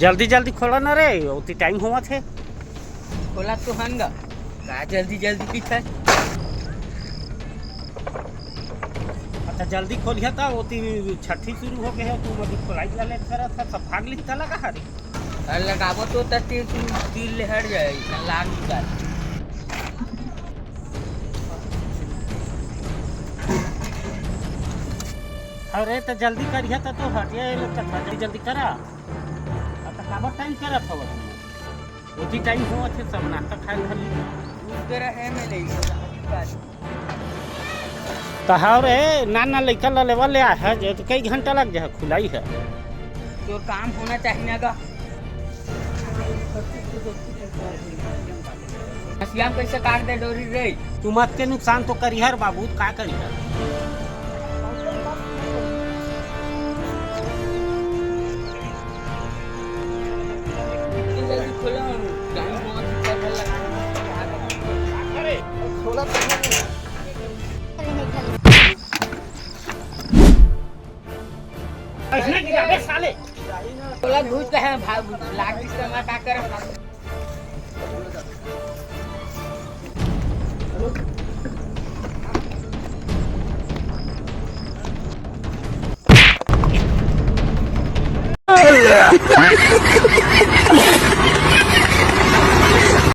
जल्दी जल्दी खोला ना रे, उतनी टाइम हुआ थे। खोला तो हंगा का जल्दी जल्दी पीछे। अच्छा जल्दी खोलिया था, उतनी छठी शुरू हो गया तू अभी खोलाई वाले करा था, सब भाग लिखता लगा हरी। अरे लगाबो तो तीर ले हट जाए लाग निकाल। अरे तो जल्दी करिया था तो हटिया लोग तक जल्दी जल्दी करा। अब काबर टाइम करा था उतनी टाइम हुआ थे, सब नाश्ता खाए धरी तेरा है में ले तहाव रे ना लड़का ला लेवा ले आया है तो कई घंटा लग जाए खुलाई है। तो काम होना चाहिए ना का हसिया कैसे काट दे डोरी रे। तू मत के नुकसान तो करिहर बाबू, का करिहर। जल्दी खोला टाइम बहुत चल लगा। अरे खोला तो ऐसे गिरा बे साले। खोला घुस के है भाग लाग जिस समय का कर। Yeah.